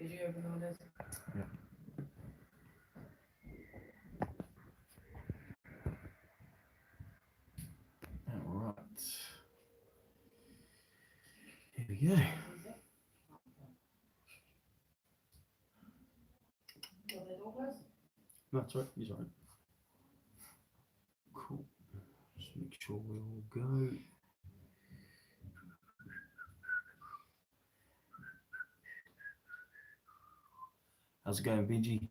Yeah. All right. Here we go. No, that's right. He's all right. Cool. Just make sure we all go. How's it going, Benji?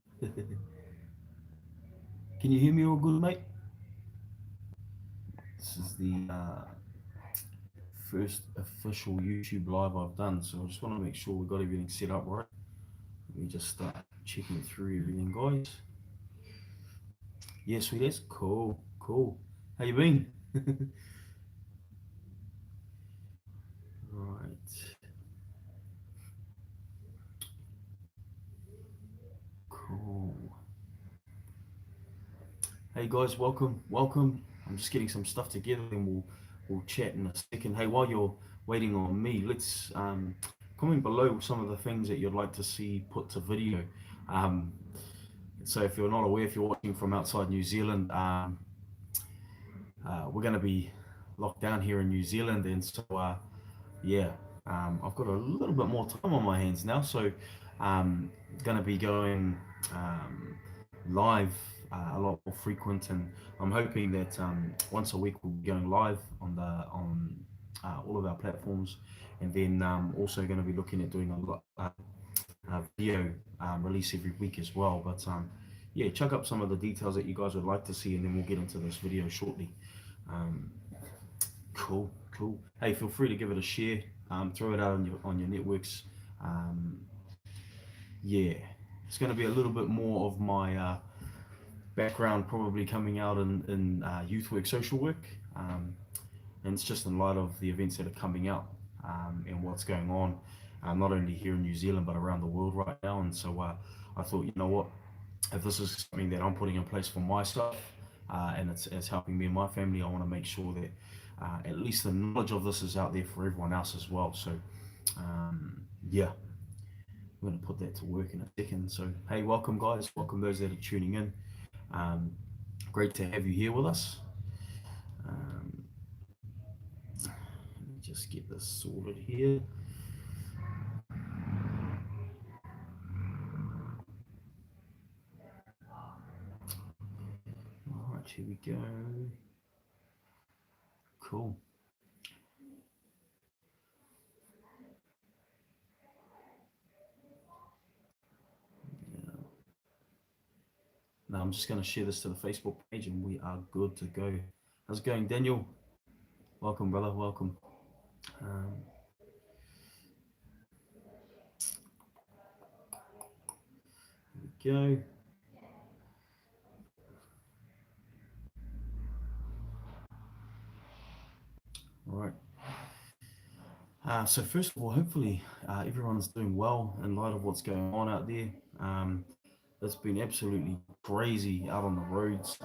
Can you hear me all good, mate? This is the first official YouTube live I've done, so I just want to make sure we got everything set up right. Let me just start checking through everything, guys. Yeah, sweet as. Cool, cool. How you been? Right. Cool. Hey guys, welcome. I'm just getting some stuff together, and we'll chat in a second. Hey, while you're waiting on me, let's comment below some of the things that you'd like to see put to video. Um, so if you're not aware, if you're watching from outside New Zealand, we're going to be locked down here in New Zealand, and so yeah, I've got a little bit more time on my hands now, so going to be going um, live a lot more frequent, and I'm hoping that once a week we'll be going live on all of our platforms, and then also going to be looking at doing a lot video release every week as well. But yeah, chuck up some of the details that you guys would like to see, and then we'll get into this video shortly. Um, Cool, cool. Hey, feel free to give it a share. Throw it out on your networks. Um, yeah, it's going to be a little bit more of my background, probably coming out in youth work, social work, and it's just in light of the events that are coming out and what's going on, not only here in New Zealand but around the world right now. And so I thought, you know what, if this is something that I'm putting in place for myself and it's helping me and my family, I want to make sure that at least the knowledge of this is out there for everyone else as well. So, yeah, I'm going to put that to work in a second. So, hey, welcome, guys. Welcome those that are tuning in. Um, Great to have you here with us. Um, Let me just get this sorted here. All right, here we go. Cool. Yeah. Now I'm just going to share this to the Facebook page and we are good to go. How's it going, Daniel? Welcome, brother. Welcome. Um, Here we go. All right. So first of all, hopefully everyone's doing well in light of what's going on out there. Um, it's been absolutely crazy out on the roads.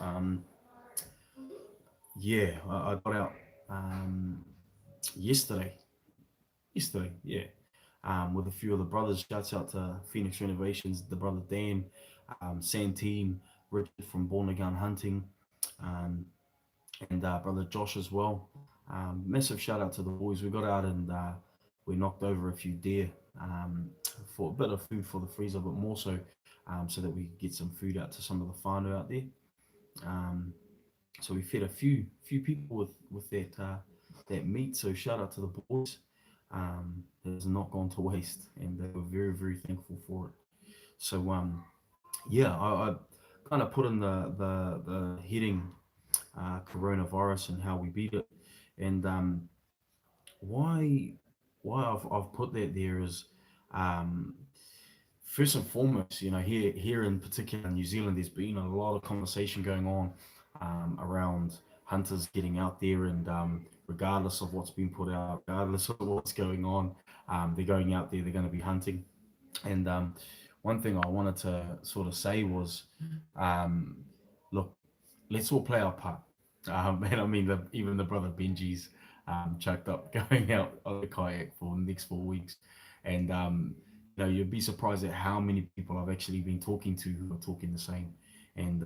Yeah, I got out um, yesterday. Yesterday, yeah, with a few of the brothers. Shouts out to Phoenix Renovations, the brother Dan, Santine, Richard from Born Again Hunting, um, and brother Josh as well. Massive shout out to the boys. We got out and we knocked over a few deer for a bit of food for the freezer, but more so so that we could get some food out to some of the whānau out there. Um, so we fed a few people with that meat. So shout out to the boys. It has not gone to waste, and they were very thankful for it. So yeah, I kind of put in the heading coronavirus and how we beat it, and why I've put that there is um, first and foremost, you know, here in particular in New Zealand, there's been a lot of conversation going on around hunters getting out there, and regardless of what's been put out, regardless of what's going on, they're going out there, they're going to be hunting. And one thing I wanted to sort of say was, um, look, let's all play our part. And I mean, even the brother Benji's chucked up going out on the kayak for the next 4 weeks, and you'd be surprised at how many people I've actually been talking to who are talking the same. And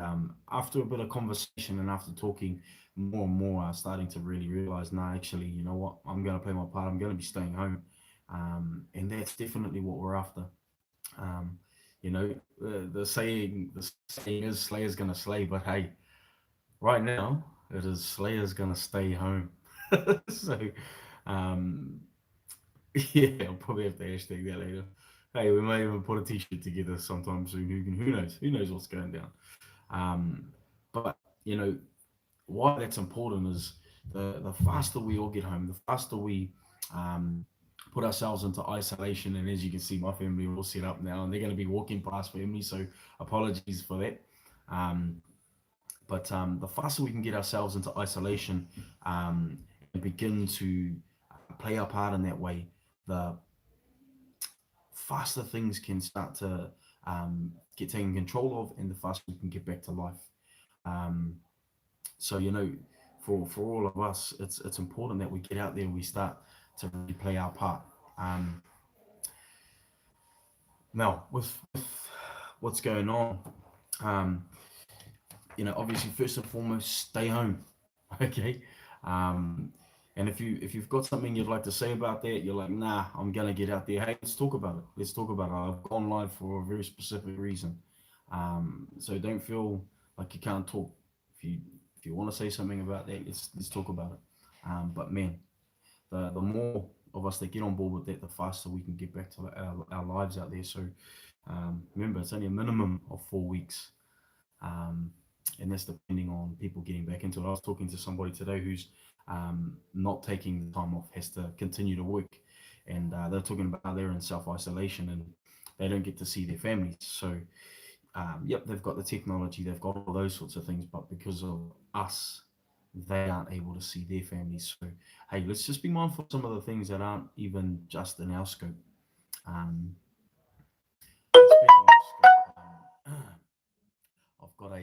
after a bit of conversation and after talking more and more, I'm starting to really realize, nah, actually, you know what? I'm going to play my part. I'm going to be staying home. And that's definitely what we're after. Um, the saying is Slayer's going to slay, but hey, right now, it is Slayer's going to stay home. So, um, yeah, I'll probably have to hashtag that later. Hey, we may even put a t-shirt together sometime soon. Who knows? Who knows what's going down? Um, but you know why that's important is the faster we all get home, the faster we um, put ourselves into isolation. And as you can see, my family are all set up now, and they're going to be walking past family. So apologies for that. Um, but the faster we can get ourselves into isolation and begin to play our part in that way, the faster things can start to get taken control of, and the faster we can get back to life. Um, so for all of us, it's important that we get out there and we start to really play our part. Um, Now, with what's going on, um, obviously first and foremost, stay home. Okay. um, and if you've got something you'd like to say about that, you're like, nah, I'm gonna get out there. Hey, let's talk about it. Let's talk about it. I've gone live for a very specific reason. So don't feel like you can't talk. If you want to say something about that, let's talk about it. But man, the more of us that get on board with that, the faster we can get back to our lives out there. So remember, it's only a minimum of 4 weeks. Um, and that's depending on people getting back into it. I was talking to somebody today who's not taking the time off, has to continue to work. And they're talking about how they're in self isolation and they don't get to see their families. So, yep, they've got the technology, they've got all those sorts of things, but because of us, they aren't able to see their families. So, hey, let's just be mindful of some of the things that aren't even just in our scope. Um, Speaking of scope, I've got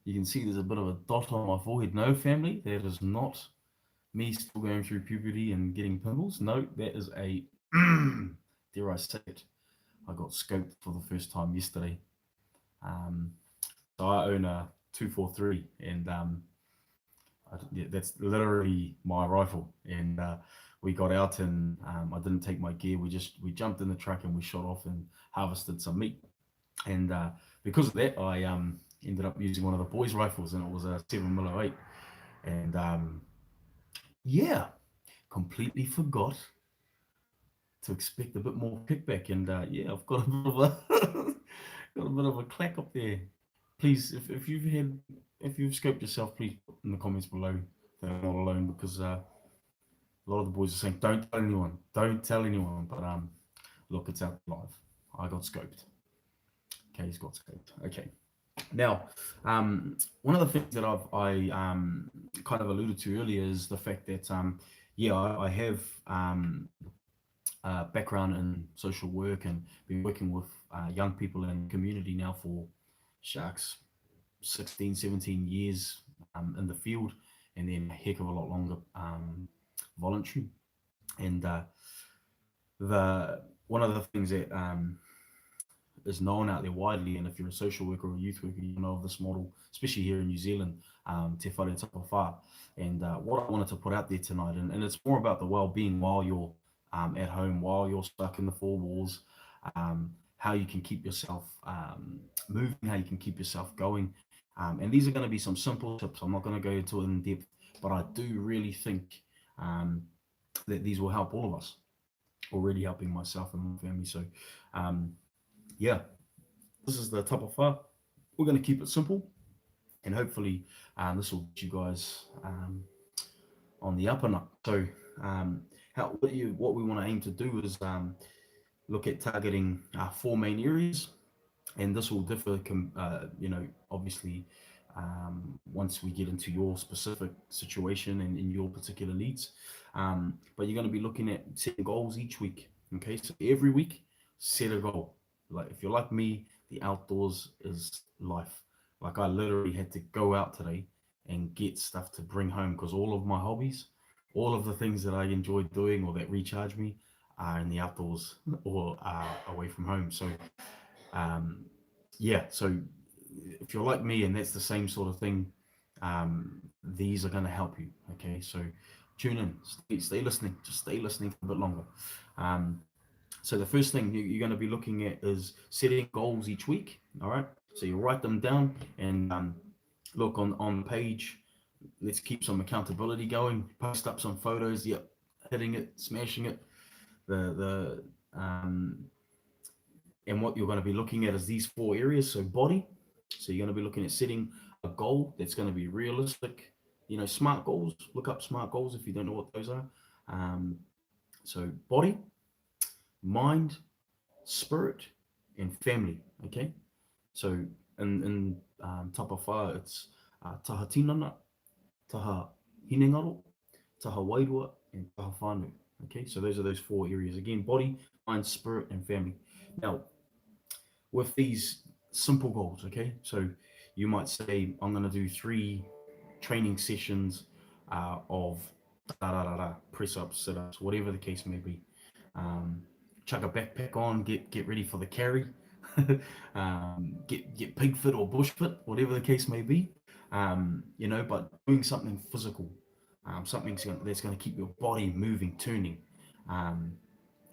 you can see there's a bit of a dot on my forehead. No, family, that is not me still going through puberty and getting pimples. No, that is a, dare I say it, I got scoped for the first time yesterday. Um, so I own a 243, and yeah, that's literally my rifle. And we got out, and I didn't take my gear. We jumped in the truck and we shot off and harvested some meat. And because of that, I ended up using one of the boys' rifles, and it was a 7mm 8. And yeah, completely forgot to expect a bit more kickback. And yeah, I've got a bit of a got a bit of a clack up there. Please, if you've scoped yourself, please put in the comments below that I'm not alone, because a lot of the boys are saying don't tell anyone. But look, it's out live. I got scoped. Okay, he's got scoped. Okay. Now, one of the things that I kind of alluded to earlier is the fact that yeah, I have background in social work and been working with young people in the community now for sharks 16, 17 years in the field, and then a heck of a lot longer voluntary. And the one of the things that is known out there widely. And if you're a social worker or a youth worker, you know of this model, especially here in New Zealand, Te Whare Tapawha. And what I wanted to put out there tonight, and it's more about the well-being while you're at home, while you're stuck in the four walls, how you can keep yourself moving, how you can keep yourself going. And these are going to be some simple tips. I'm not going to go into it in depth, but I do really think um, that these will help all of us. Already helping myself and my family. So, yeah, this is the top of far. We're going to keep it simple, and hopefully, this will get you guys on the up and up. So, what we want to aim to do is look at targeting four main areas, and this will differ. Obviously, once we get into your specific situation and in your particular needs. But you're going to be looking at setting goals each week. Okay, so every week, set a goal. Like if you're like me, the outdoors is life. Like I literally had to go out today and get stuff to bring home because all of my hobbies, all of the things that I enjoy doing or that recharge me, are in the outdoors or are away from home. So um, yeah, so if you're like me and that's the same sort of thing, these are going to help you. Okay, so tune in, stay listening, just stay listening for a bit longer. Um, so the first thing you're going to be looking at is setting goals each week. All right, so you write them down and look on the page. Let's keep some accountability going. Post up some photos. Yep, hitting it, smashing it. The and what you're going to be looking at is these four areas. So body. So you're going to be looking at setting a goal that's going to be realistic. Smart goals. Look up smart goals if you don't know what those are. Um, so body, mind, spirit, and family. Okay. So in Tapawhā, it's taha tinana, taha hinengaro, taha wairua, and taha whānau. Okay, so those are those four areas. Again, body, mind, spirit, and family. Now, with these simple goals, okay, so you might say, I'm going to do 3 training sessions of press ups, sit ups, whatever the case may be. Um, Chuck a backpack on, get ready for the carry, get pig fit or bush fit, whatever the case may be. But doing something physical, that's going to keep your body moving, turning, um,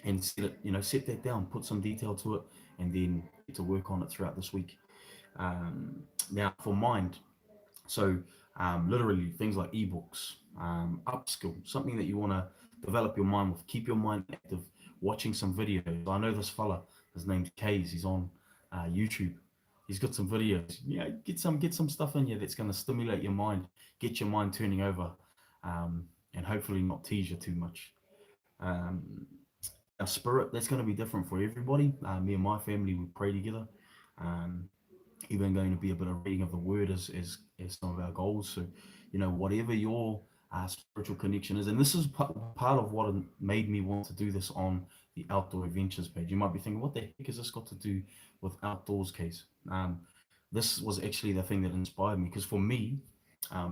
and set that down, put some detail to it, and then get to work on it throughout this week. Now for mind, so literally things like ebooks, upskill, something that you want to develop your mind with, keep your mind active, watching some videos. I know this fella, his name's Kays, he's on YouTube. He's got some videos. Get some stuff in you that's going to stimulate your mind, get your mind turning over, and hopefully not tease you too much. Um, our spirit, that's going to be different for everybody. Me and my family, we pray together. Um, Even going to be a bit of reading of the word as some of our goals. So, whatever your spiritual connection is, and this is part of what made me want to do this on the Outdoor Adventures page. You might be thinking, what the heck has this got to do with outdoors, case? This was actually the thing that inspired me because for me,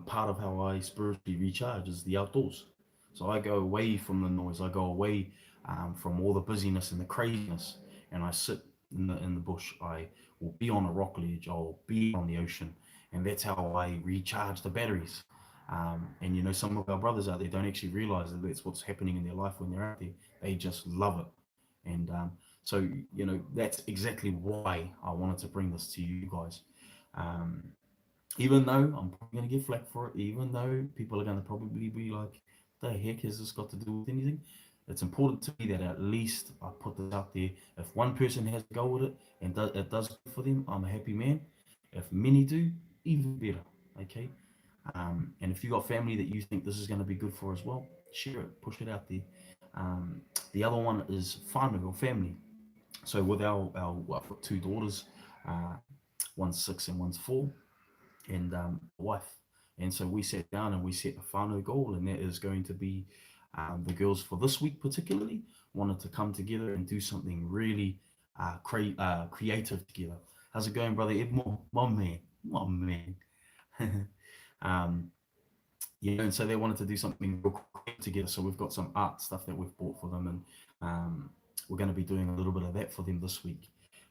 part of how I spiritually recharge is the outdoors. So I go away from the noise. I go away from all the busyness and the craziness, and I sit in the bush. I will be on a rock ledge. I'll be on the ocean, and that's how I recharge the batteries. And some of our brothers out there don't actually realize that that's what's happening in their life when they're out there. They just love it, and so that's exactly why I wanted to bring this to you guys. Um, Even though I'm probably going to get flack for it, even though people are going to probably be like, "The heck has this got to do with anything?" It's important to me that at least I put this out there. If one person has to go with it and it does good for them, I'm a happy man. If many do, even better. Okay. And if you got family that you think this is going to be good for as well, share it, push it out there. Um, the other one is whānau or family. So with our I've got 2 daughters, uh, one's 6 and one's 4, and wife. And so we sat down and we set a final goal, and that is going to be the girls for this week particularly wanted to come together and do something really creative together. How's it going, brother Edmore? My man, my man. um, and so they wanted to do something real quick together. So we've got some art stuff that we've bought for them, and we're going to be doing a little bit of that for them this week.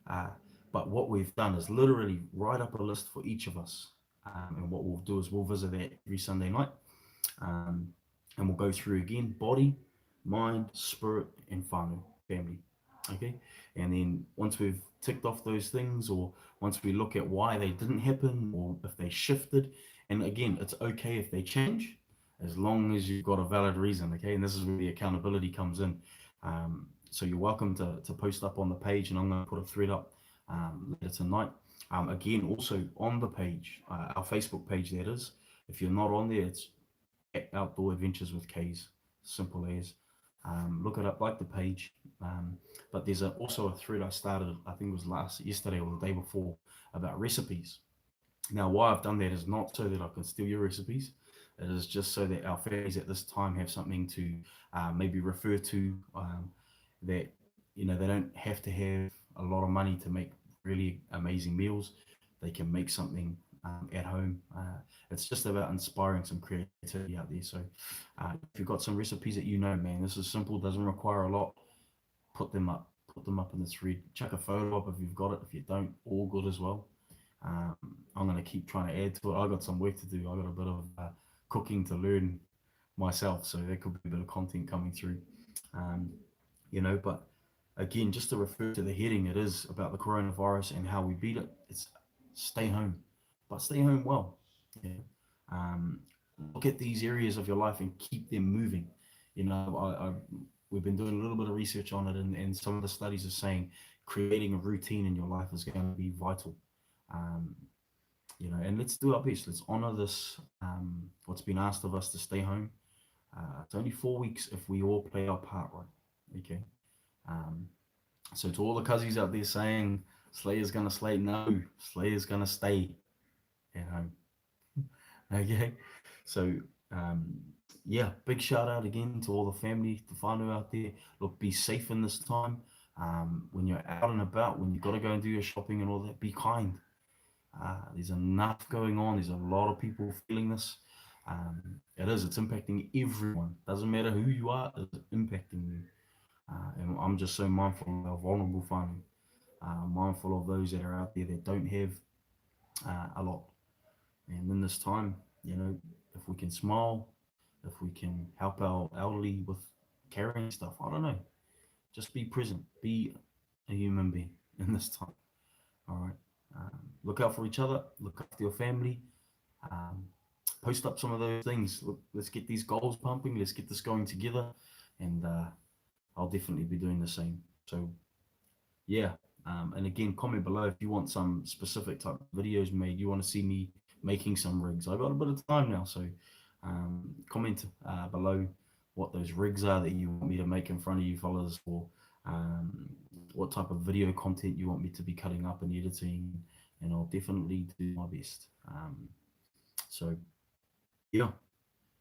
Uh, but what we've done is literally write up a list for each of us. And what we'll do is we'll visit that every Sunday night. Um, and we'll go through again body, mind, spirit, and whānau, family. Okay. And then once we've ticked off those things, or once we look at why they didn't happen, or if they shifted, and again, it's okay if they change as long as you've got a valid reason. Okay. And this is where the accountability comes in. So you're welcome to post up on the page, and I'm going to put a thread up later tonight. Again, also on the page, our Facebook page, that is. If you're not on there, it's Outdoor Adventures with K's, simple as. Look it up, like the page. But there's also a thread I started, I think it was yesterday or the day before, about recipes. Now, why I've done that is not so that I can steal your recipes. It is just so that our families at this time have something to maybe refer to. That they don't have to have a lot of money to make really amazing meals. They can make something at home. It's just about inspiring some creativity out there. So if you've got some recipes that man, this is simple, doesn't require a lot. put them up in the thread. Chuck a photo up if you've got it. If you don't, all good as well. Um, I'm gonna keep trying to add to it. I got some work to do. I got a bit of cooking to learn myself, so there could be a bit of content coming through. Um, but again, just to refer to the heading, it is about the coronavirus and how we beat it. It's stay home, but stay home well. Yeah. Um, Look at these areas of your life and keep them moving. We've been doing a little bit of research on it, and some of the studies are saying creating a routine in your life is going to be vital. Um, and let's do our best. Let's honor this. What's been asked of us to stay home. It's only 4 weeks if we all play our part right. Okay. Um, so to all the cousins out there saying Slayer's gonna slay, no, Slayer's gonna stay at home. Okay. So um, yeah, big shout out again to all the family, the whānau out there. Look, be safe in this time. When you're out and about, when you've got to go and do your shopping and all that, be kind. There's enough going on. There's a lot of people feeling this. It's impacting everyone. Doesn't matter who you are, it's impacting you. And I'm just so mindful of our vulnerable whānau, mindful of those that are out there that don't have a lot. And in this time, if we can smile, if we can help our elderly with carrying stuff, I don't know, just be present, be a human being in this time. All right. Look out for each other, look after your family, um, post up some of those things. Look, let's get these goals pumping, let's get this going together. And I'll definitely be doing the same. So yeah. And again, comment below if you want some specific type of videos made. You want to see me making some rigs. I got a bit of time now, so comment below what those rigs are that you want me to make in front of you fellas, or um, what type of video content you want me to be cutting up and editing, and I'll definitely do my best. So yeah,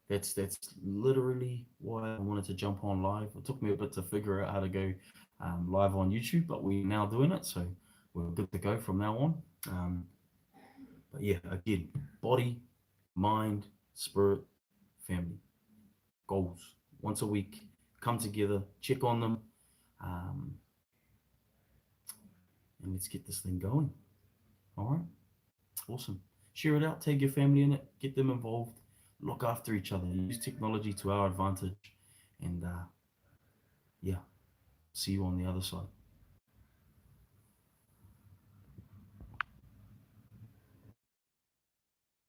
that's literally why I wanted to jump on live. It took me a bit to figure out how to go live on YouTube, but we're now doing it, so we're good to go from now on. But yeah, again, body, mind, spirit, family, goals. Once a week, come together, check on them, um, and let's get this thing going. All right, awesome. Share it out, tag your family in it, get them involved, look after each other, use technology to our advantage, and yeah, see you on the other side.